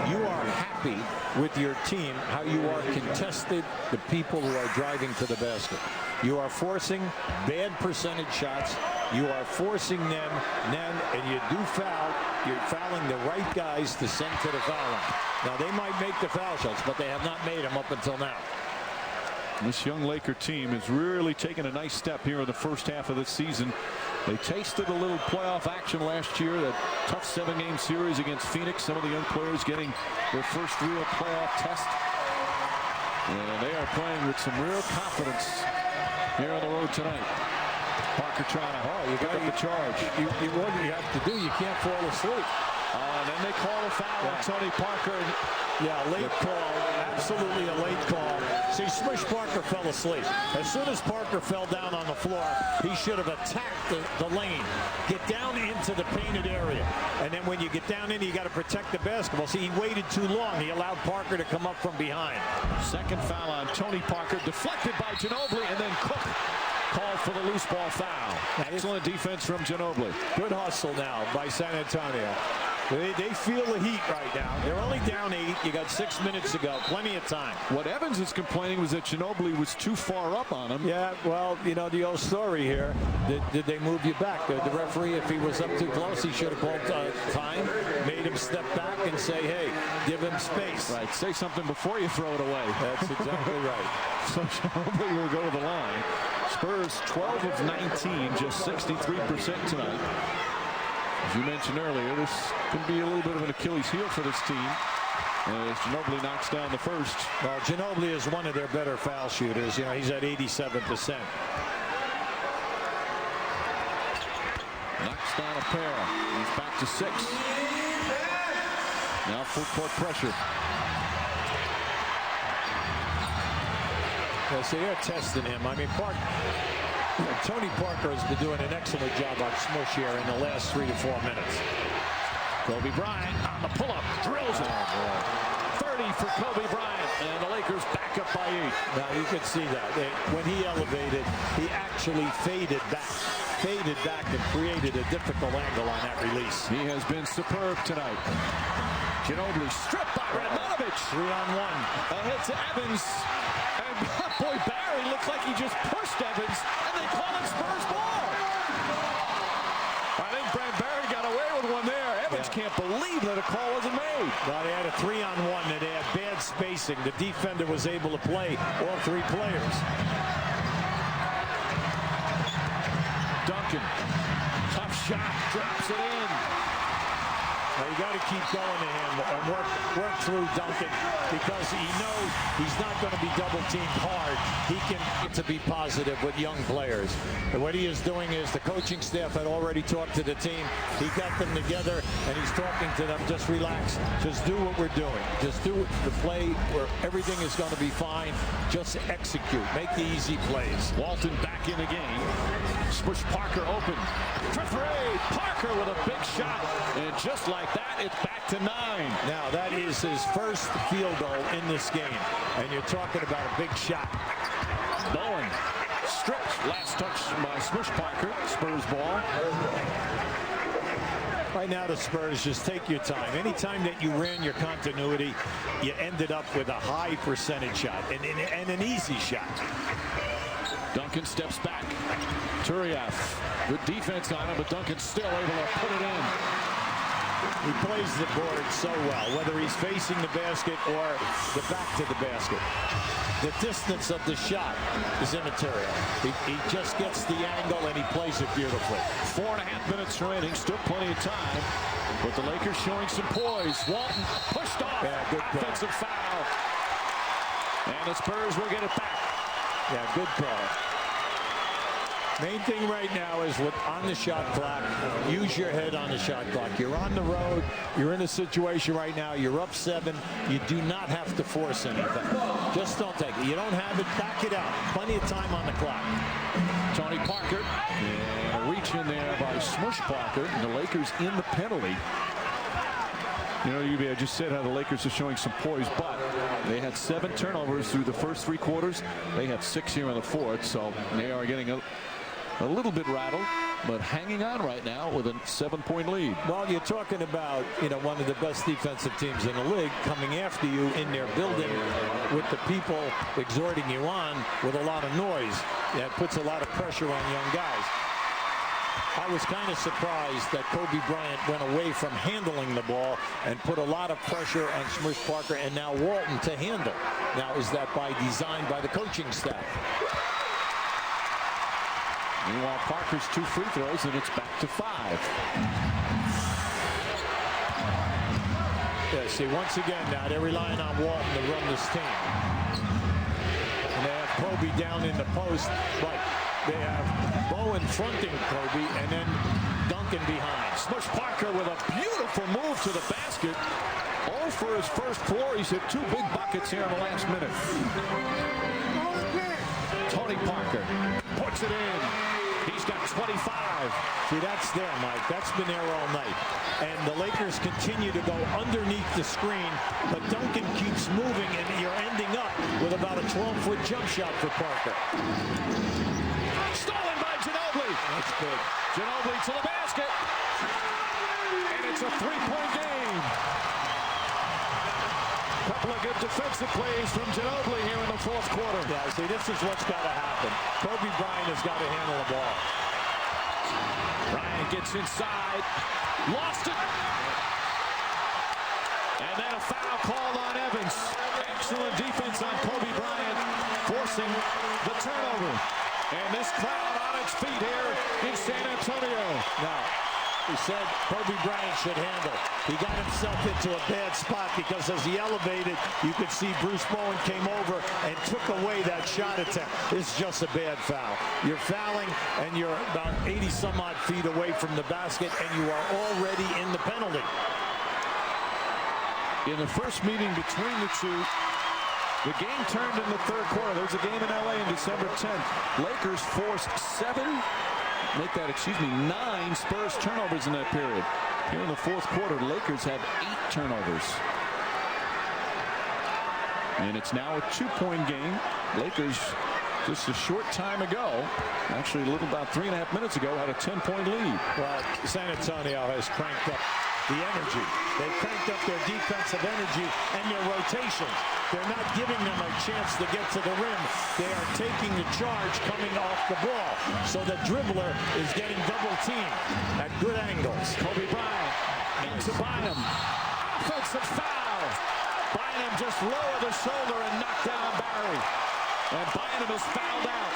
you are happy with your team, how you are contested the people who are driving to the basket. You are forcing bad percentage shots. You are forcing them, and you do foul. You're fouling the right guys to send to the foul line. Now, they might make the foul shots, but they have not made them up until now. This young Laker team has really taken a nice step here in the first half of the season. They tasted a little playoff action last year, that tough 7-game series against Phoenix. Some of the young players getting their first real playoff test. And they are playing with some real confidence here on the road tonight. Parker trying to pick up the charge. What you have to do, you can't fall asleep. Then they call a foul on Tony Parker. Yeah, late call. Absolutely a late call. See, Smush Parker fell asleep. As soon as Parker fell down on the floor, he should have attacked the lane. Get down into the painted area. And then when you get down in, you got to protect the basketball. See, he waited too long. He allowed Parker to come up from behind. Second foul on Tony Parker. Deflected by Ginobili, and then Cook called for the loose ball foul. Excellent defense from Ginobili. Good hustle now by San Antonio. They feel the heat right now. They're only down 8. You got 6 minutes to go. Plenty of time. What Evans is complaining was that Ginobili was too far up on him. Yeah, well, you know, the old story here. Did they move you back? The referee, if he was up too close, he should have called time, made him step back and say, hey, give him space. Right, say something before you throw it away. That's exactly right. So Ginobili will go to the line. Spurs 12 of 19, just 63% tonight. As you mentioned earlier, this could be a little bit of an Achilles heel for this team. As Ginobili knocks down the first. Well, Ginobili is one of their better foul shooters. You know, he's at 87%. Knocks down a pair. He's back to 6. Now full court pressure. Yeah, so they're testing him. I mean, Tony Parker has been doing an excellent job on Smush here in the last 3 to 4 minutes. Kobe Bryant on the pull-up, drills it. 30 for Kobe Bryant, and the Lakers back up by 8. Now you can see that. When he elevated, he actually faded back and created a difficult angle on that release. He has been superb tonight. Ginobili stripped by Radmanovich. 3-on-1. Ahead to Evans. And boy, Barry looks like he just pushed Evans, and they call it Spurs ball. I think Brad Barry got away with one there. Evans can't believe that a call wasn't made. Well, they had a 3-on-1 and they had bad spacing. The defender was able to play all 3 players. Duncan, tough shot, drops it in. Now you got to keep going to him and work through Duncan, because he knows he's not going to be double teamed hard. He can to be positive with young players. And what he is doing is, the coaching staff had already talked to the team. He got them together and he's talking to them. Just relax. Just do what we're doing. Just do the play where everything is going to be fine. Just execute. Make the easy plays. Walton back in the game. Smush Parker open for 3. Parker with a big shot, and just like that, it's back to 9. Now that is his first field goal in this game, and you're talking about a big shot. Bowen stripped. Last touch by Smush Parker. Spurs ball. Right now the Spurs, just take your time. Anytime that you ran your continuity, you ended up with a high percentage shot and an easy shot. Duncan steps back. Turiaf, good defense on him, but Duncan's still able to put it in. He plays the board so well, whether he's facing the basket or the back to the basket. The distance of the shot is immaterial. He just gets the angle and he plays it beautifully. 4.5 minutes remaining, still plenty of time, but the Lakers showing some poise. Walton pushed off. Yeah, good offensive foul. And the Spurs will get it back. Yeah, good call. Main thing right now is on the shot clock, use your head on the shot clock. You're on the road. You're in a situation right now. You're up 7. You do not have to force anything. Just don't take it. You don't have it, back it out. Plenty of time on the clock. Tony Parker. And a reach in there by Smush Parker. And the Lakers in the penalty. You know, I just said how the Lakers are showing some poise, but they had 7 turnovers through the first 3 quarters. They have 6 here in the 4th, so they are getting a little bit rattled, but hanging on right now with a 7-point lead. Well, you're talking about, one of the best defensive teams in the league coming after you in their building with the people exhorting you on with a lot of noise. Yeah, it puts a lot of pressure on young guys. I was kind of surprised that Kobe Bryant went away from handling the ball and put a lot of pressure on Smush Parker and now Walton to handle. Now, is that by design by the coaching staff? Meanwhile, Parker's 2 free throws, and it's back to 5. Yeah, see, once again now they're relying on Walton to run this team. And they have Kobe down in the post, but they have Bowen fronting Kobe and then Duncan behind. Smush Parker with a beautiful move to the basket. All for his first 4. He's hit 2 big buckets here in the last minute. Tony Parker puts it in. He's got 25. See, that's there, Mike. That's been there all night. And the Lakers continue to go underneath the screen, but Duncan keeps moving, and you're ending up with about a 12-foot jump shot for Parker. Stolen by Ginobili. That's big. Ginobili to the basket. And it's a 3-point game. Couple of good defensive plays from Ginobili here in the 4th quarter. Yeah, see, this is what's got to happen. Kobe Bryant has got to handle the ball. Bryant gets inside. Lost it. And then a foul called on Evans. Excellent defense on Kobe Bryant, forcing the turnover. And this crowd on its feet here in San Antonio. Now, he said Kobe Bryant should handle. He got himself into a bad spot because as he elevated, you could see Bruce Bowen came over and took away that shot attempt. It's just a bad foul. You're fouling and you're about 80 some odd feet away from the basket and you are already in the penalty. In the first meeting between the two, The game turned in the third quarter. There was a game in LA on December 10th. Lakers forced 9 Spurs turnovers in that period. Here in the fourth quarter, the Lakers had 8 turnovers. And it's now a 2-point game. Lakers just a short time ago, actually a little about 3.5 minutes ago, had a 10-point lead. Well, San Antonio has cranked up the energy. They've cranked up their defensive energy and their rotations. They're not giving them a chance to get to the rim. They are taking the charge coming off the ball. So the dribbler is getting double teamed at good angles. Kobe Bryant into Bynum. Offensive foul. Bynum just lowered the shoulder and knocked down Barry. And Bynum is fouled out.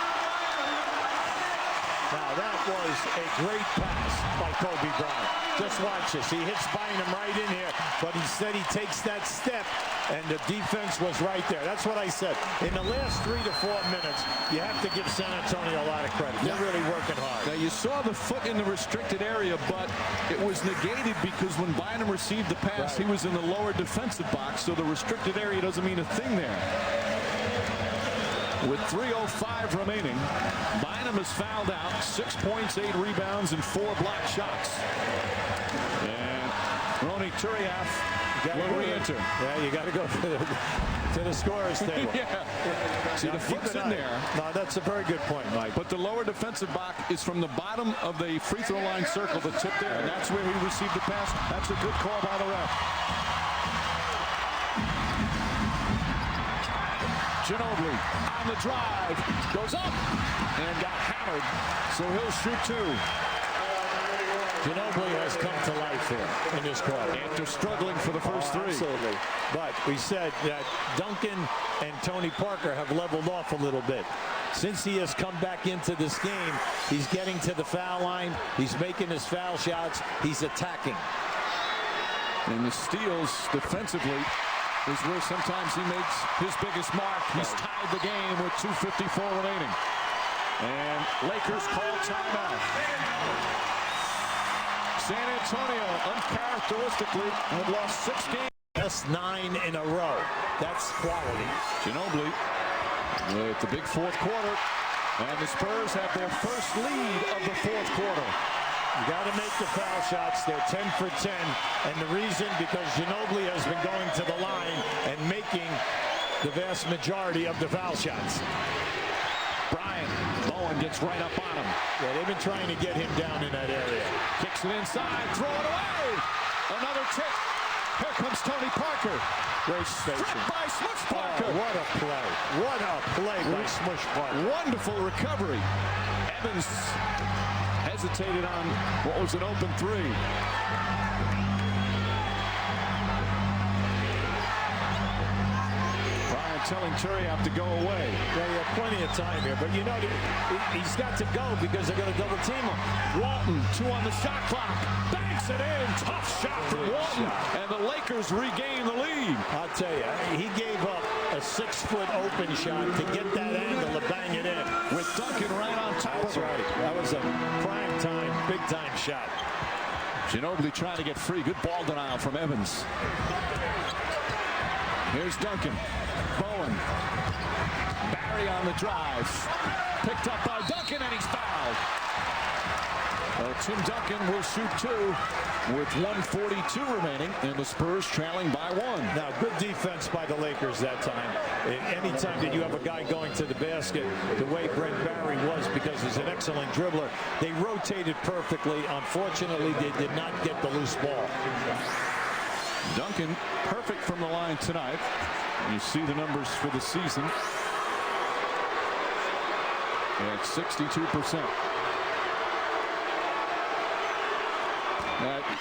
Now that was a great pass by Kobe Bryant. Just watch this. He hits Bynum right in here, but instead he takes that step, and the defense was right there. That's what I said. In the last 3 to 4 minutes, you have to give San Antonio a lot of credit. They're really working hard. Now you saw the foot in the restricted area, but it was negated because when Bynum received the pass, he was in the lower defensive box, so the restricted area doesn't mean a thing there. With 3:05 remaining, Bynum is fouled out. 6 points, 8 rebounds, and 4 blocked shots. And Ronny Turiaf will re-enter. Yeah, you got to go to the scorer's table. Yeah. See, the foot's in there. No, that's a very good point, Mike. But the lower defensive box is from the bottom of the free throw line circle, the tip there, and that's where he received the pass. That's a good call by the ref. Ginobili on the drive, goes up, and got hammered, so he'll shoot 2. Ginobili has come to life here in this quarter. After struggling for the first 3. Absolutely. But we said that Duncan and Tony Parker have leveled off a little bit. Since he has come back into this game, he's getting to the foul line, he's making his foul shots, he's attacking. And the steals defensively is where sometimes he makes his biggest mark. He's tied the game with 2:54 remaining. And Lakers call timeout. San Antonio, uncharacteristically, have lost 6 games. That's 9 in a row. That's quality. Ginobili with the big fourth quarter. And the Spurs have their first lead of the fourth quarter. You got to make the foul shots. They're 10 for 10. And the reason, because Ginobili has been going to the line and making the vast majority of the foul shots. Bryant, Bowen gets right up on him. Yeah, they've been trying to get him down in that area. Kicks it inside, throw it away. Another tip. Here comes Tony Parker. Great spacing. Stripped by Smush Parker. Oh, what a play. What a play by Smush Parker. Wonderful recovery. Evans hesitated on what was an open 3. Bryant telling Turiaf to go away. Yeah, you have plenty of time here, but you know he's got to go because they're going to double team him. Walton, 2 on the shot clock. Banks it in. Tough shot from Walton. And the Lakers regain the lead. I'll tell you, he gave up a 6-foot open shot to get that angle to bang it in. With Duncan right on top That's of him. right. That was a prime time, big time shot. Ginobili trying to get free. Good ball denial from Evans. Here's Duncan. Bowen. Barry on the drive. Picked up by Duncan, and he's fouled. Well, Tim Duncan will shoot 2 with 1:42 remaining, and the Spurs trailing by 1. Now, good defense by the Lakers that time. Anytime that you have a guy going to the basket the way Brent Barry was, because he's an excellent dribbler, they rotated perfectly. Unfortunately, they did not get the loose ball. Duncan, perfect from the line tonight. You see the numbers for the season at 62%.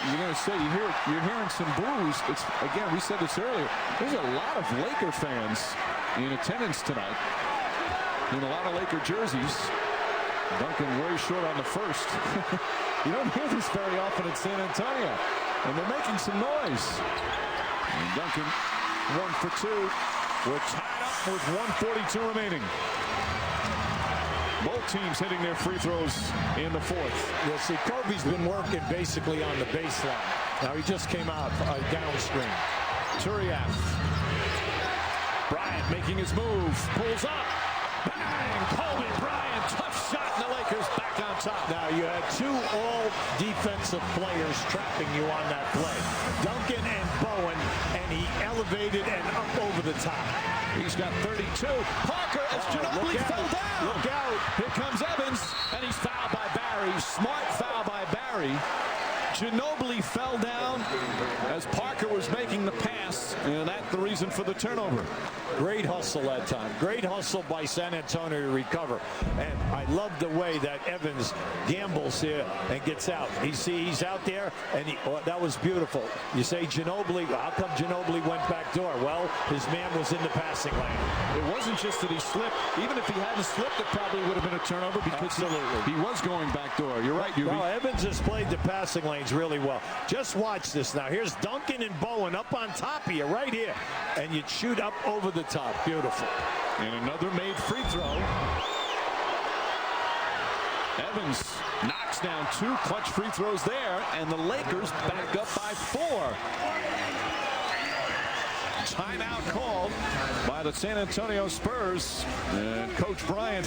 You're going to say you're hearing some boos. It's, again, we said this earlier. There's a lot of Laker fans in attendance tonight in a lot of Laker jerseys. Duncan very short on the first. You don't hear this very often in San Antonio, and they're making some noise. And Duncan 1 for 2. We're tied up with 1:42 remaining. Both teams hitting their free throws in the fourth. You'll see Kobe's been working basically on the baseline. Now he just came out downstream. Turiaf. Bryant Bryant making his move. Pulls up. Bang! Kobe Bryant. Tough shot. And the Lakers back on top. Now you had two all-defensive players trapping you on that play. Duncan and Bowen, and he elevated and up over the top. He's got 32. Parker as Ginobili fell down. Look out. Here comes Evans, and he's fouled by Barry. Smart foul by Barry. Ginobili fell down as Parker was making the pass, and that's the reason for the turnover. Great hustle that time. Great hustle by San Antonio to recover. And I love the way that Evans gambles here and gets out. He's out there, and that was beautiful. You say Ginobili, how come Ginobili went back door? Well, his man was in the passing lane. It wasn't just that he slipped. Even if he hadn't slipped, it probably would have been a turnover because he was going back door. You're right, Yubi. Well, Evans has played the passing lanes really well. Just watch this now. Here's Duncan and Bowen up on top of you right here. And you'd shoot up over the top. Beautiful. And another made free throw. Evans knocks down two clutch free throws there, and the Lakers back up by 4. Timeout called by the San Antonio Spurs, and Coach Bryant,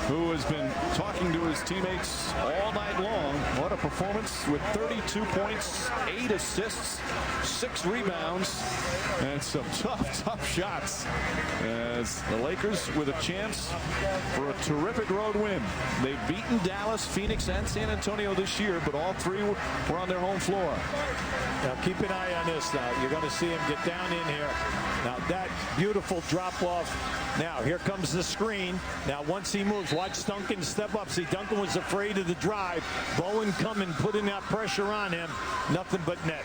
who has been talking to his teammates all night long. What a performance with 32 points, 8 assists, 6 rebounds, and some tough shots. As the Lakers with a chance for a terrific road win. They've beaten Dallas, Phoenix, and San Antonio this year, but all 3 were on their home floor. Now keep an eye on this now. You're going to see him get down in here. Now that beautiful drop off. Now here comes the screen. Now once he moves, watch Duncan step up. See, Duncan was afraid of the drive. Bowen coming, putting that pressure on him. Nothing but net.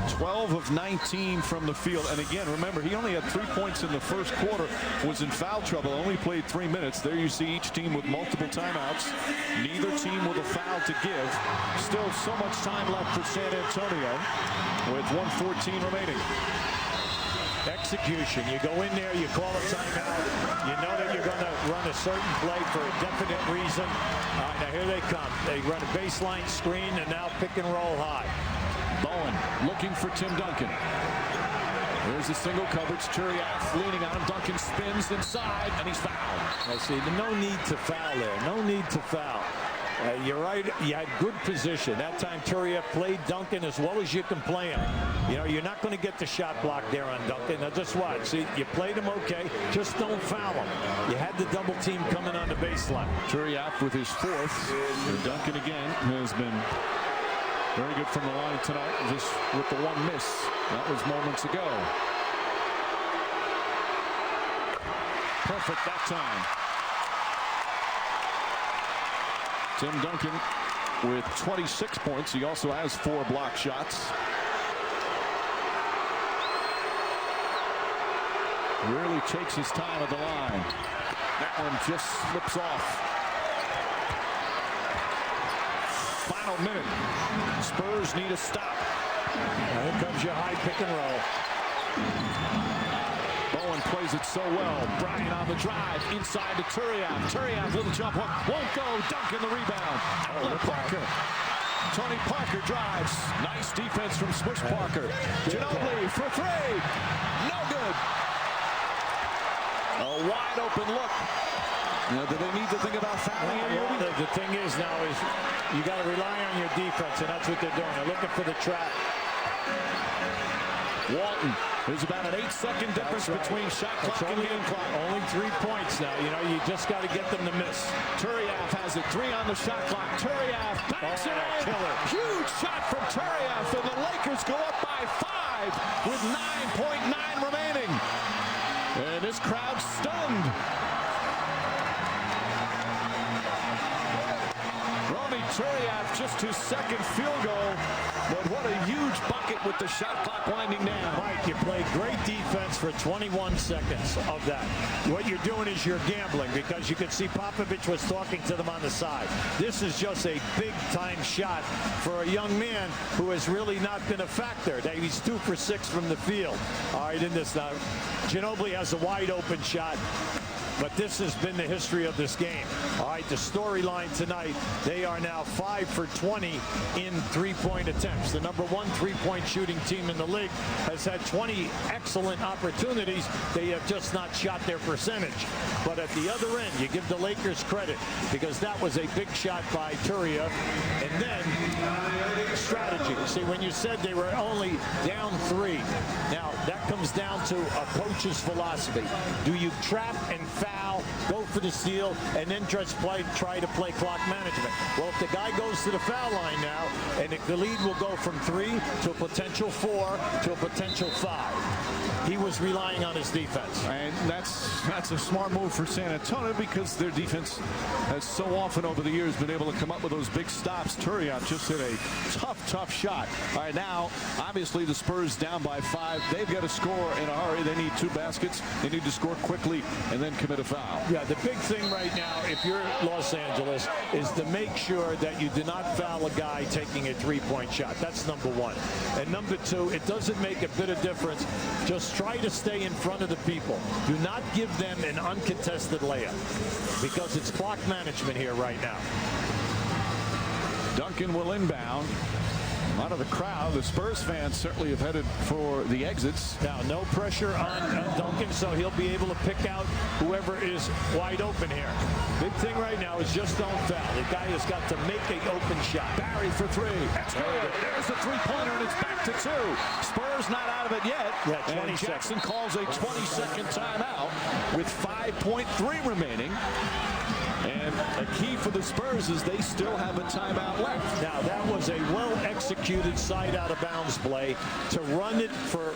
12 of 19 from the field. And again, remember, he only had 3 points in the first quarter, was in foul trouble, only played 3 minutes. There you see each team with multiple timeouts. Neither team with a foul to give. Still so much time left for San Antonio with 1:14 remaining. Execution. You go in there, you call a timeout. You know that you're going to run a certain play for a definite reason. All right, now here they come. They run a baseline screen and now pick and roll high. Bowen looking for Tim Duncan. There's the single coverage. Turiaf leaning on him. Duncan spins inside, and he's fouled. I see. No need to foul there. No need to foul. You're right. You had good position. That time Turiaf played Duncan as well as you can play him. You know, you're not going to get the shot block there on Duncan. Now just watch. See, you played him okay. Just don't foul him. You had the double team coming on the baseline. Turiaf with his 4th. And Duncan again has been very good from the line tonight, just with the one miss. That was moments ago. Perfect that time. Tim Duncan with 26 points. He also has 4 block shots. Really takes his time at the line. That one just slips off. Final minute. Spurs need a stop. Here comes your high pick and roll. Bowen plays it so well. Bryant on the drive. Inside to Turiaf. Turiaf, little jump hook. Won't go. Duncan the rebound. Outlet Parker. Tony Parker drives. Nice defense from Smush Parker. Ginobili for 3. No good. A wide open look. Now, do they need to think about fouling? Well, the thing is now is you got to rely on your defense, and that's what they're doing. They're looking for the trap. Walton. There's about an 8-second difference between shot clock and game clock. Only 3 points now. You know, you just got to get them to miss. Turiaf has it. 3 on the shot clock. Turiaf backs it in. Killer. Huge shot from Turiaf, and the Lakers go up by 5 with 9.9 remaining. And this crowd's stunned. Turiaf just his 2nd field goal, but what a huge bucket with the shot clock winding down. Mike, you played great defense for 21 seconds of that. What you're doing is you're gambling because you could see Popovich was talking to them on the side. This is just a big-time shot for a young man who has really not been a factor. He's 2 for 6 from the field. All right, in this now, Ginobili has a wide-open shot. but this has been the history of this game. All right, the storyline tonight, they are now 5 for 20 in three-point attempts. The number 1 three-point shooting team in the league has had 20 excellent opportunities. They have just not shot their percentage. But at the other end, you give the Lakers credit because that was a big shot by Turia. And then strategy. See, when you said they were only down 3, now that comes down to a coach's philosophy. Do you trap and foul, go for the steal, and then just try to play clock management? Well, if the guy goes to the foul line now, and the lead will go from 3 to a potential 4 to a potential 5. He was relying on his defense. And that's a smart move for San Antonio because their defense has so often over the years been able to come up with those big stops. Turiaf just hit a tough shot. All right, now, obviously, the Spurs down by 5. They've got to score in a hurry. They need 2 baskets. They need to score quickly and then commit a foul. Yeah, the big thing right now, if you're Los Angeles, is to make sure that you do not foul a guy taking a three-point shot. That's number 1. And number 2, it doesn't make a bit of difference. Just try to stay in front of the people. Do not give them an uncontested layup because it's clock management here right now. Duncan will inbound. A lot of the crowd, the Spurs fans certainly have headed for the exits. Now, no pressure on Duncan, so he'll be able to pick out whoever is wide open here. Big thing right now is just don't foul. The guy has got to make an open shot. Barry for 3. That's good. There's the three-pointer, and it's back to 2. Spurs not out of it yet. Yeah, 20 and Jackson seconds. calls a 20-second timeout with 5.3 remaining. And a key for the Spurs is they still have a timeout left. Now, that was a well-executed side out-of-bounds play to run it for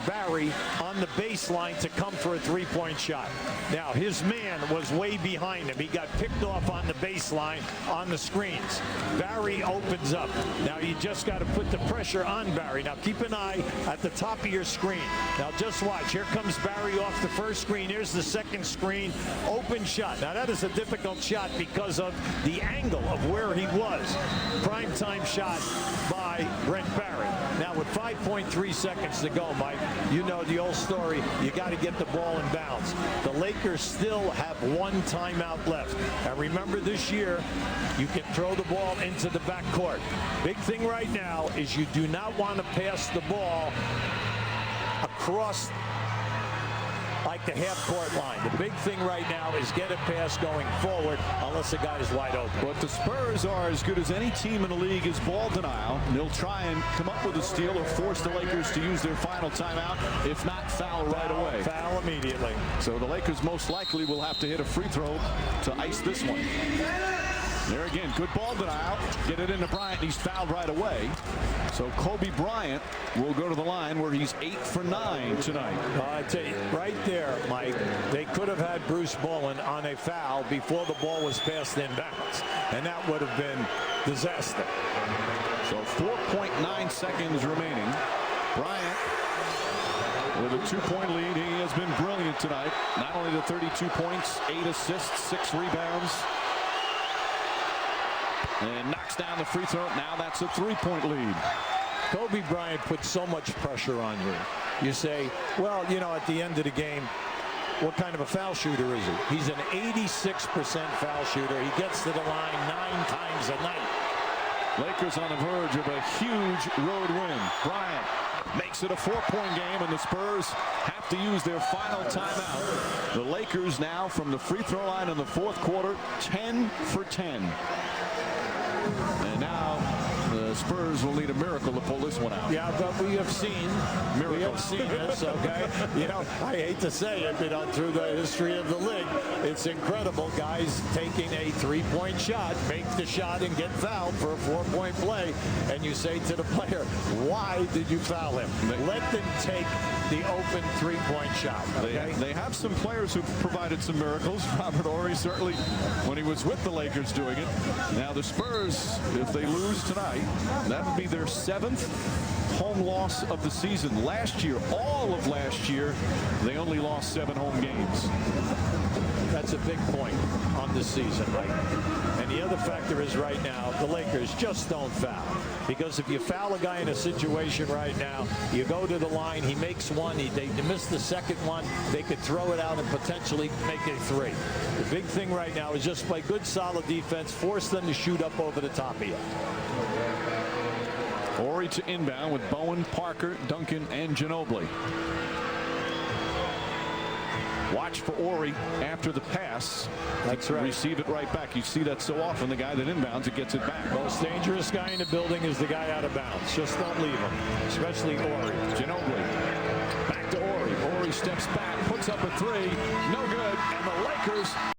Barry on the baseline to come for a three-point shot. Now, his man was way behind him. He got picked off on the baseline on the screens. Barry opens up. Now, you just got to put the pressure on Barry. Now, keep an eye at the top of your screen. Now, just watch. Here comes Barry off the first screen. Here's the second screen. Open shot. Now, that is a difficult shot because of the angle of where he was. Prime time shot by Brent Barry. Now with 5.3 seconds to go, Mike, you know the old story. You got to get the ball in bounds. The Lakers still have 1 timeout left. And remember this year, you can throw the ball into the backcourt. Big thing right now is you do not want to pass the ball across like the half-court line. The big thing right now is get a pass going forward unless the guy is wide open. But the Spurs are as good as any team in the league is ball denial. They'll try and come up with a steal or force the Lakers to use their final timeout. If not, foul right away. Foul immediately. So the Lakers most likely will have to hit a free throw to ice this one. There again, good ball denial. Get it into Bryant. He's fouled right away. So Kobe Bryant will go to the line where he's 8 for 9 tonight. I tell you, right there, Mike, they could have had Bruce Bowen on a foul before the ball was passed in bounds, and that would have been disaster. So 4.9 seconds remaining. Bryant with a 2-point lead. He has been brilliant tonight. Not only the 32 points, 8 assists, 6 rebounds. And knocks down the free throw. Now that's a 3-point lead. Kobe Bryant put so much pressure on you. You say, well, you know, at the end of the game, what kind of a foul shooter is he? He's an 86% foul shooter. He gets to the line 9 times a night. Lakers on the verge of a huge road win. Bryant makes it a 4-point game, and the Spurs have to use their final timeout. The Lakers now from the free throw line in the 4th quarter, 10 for 10. And now the Spurs will need a miracle to pull this one out. Yeah, but we have seen this, okay? You know, I hate to say it, but through the history of the league, it's incredible. Guys taking a 3-point shot, make the shot and get fouled for a 4-point play, and you say to the player, why did you foul him? Let them take the open 3-point shot. Okay? They have some players who've provided some miracles. Robert Horry certainly when he was with the Lakers doing it. Now the Spurs, if they lose tonight, that would be their 7th home loss of the season. Last year, all of last year, they only lost 7 home games. That's a big point on this season, right? And the other factor is right now, the Lakers just don't foul. Because if you foul a guy in a situation right now, you go to the line, he makes one, they miss the second one, they could throw it out and potentially make a three. The big thing right now is just play good, solid defense, force them to shoot up over the top of you. Horry to inbound with Bowen, Parker, Duncan, and Ginobili. Watch for Horry after the pass. That's right. Receive it right back. You see that so often. The guy that inbounds it gets it back. Most dangerous guy in the building is the guy out of bounds. Just don't leave him, especially Horry. Ginobili back to Horry. Horry steps back, puts up a three. No good. And the Lakers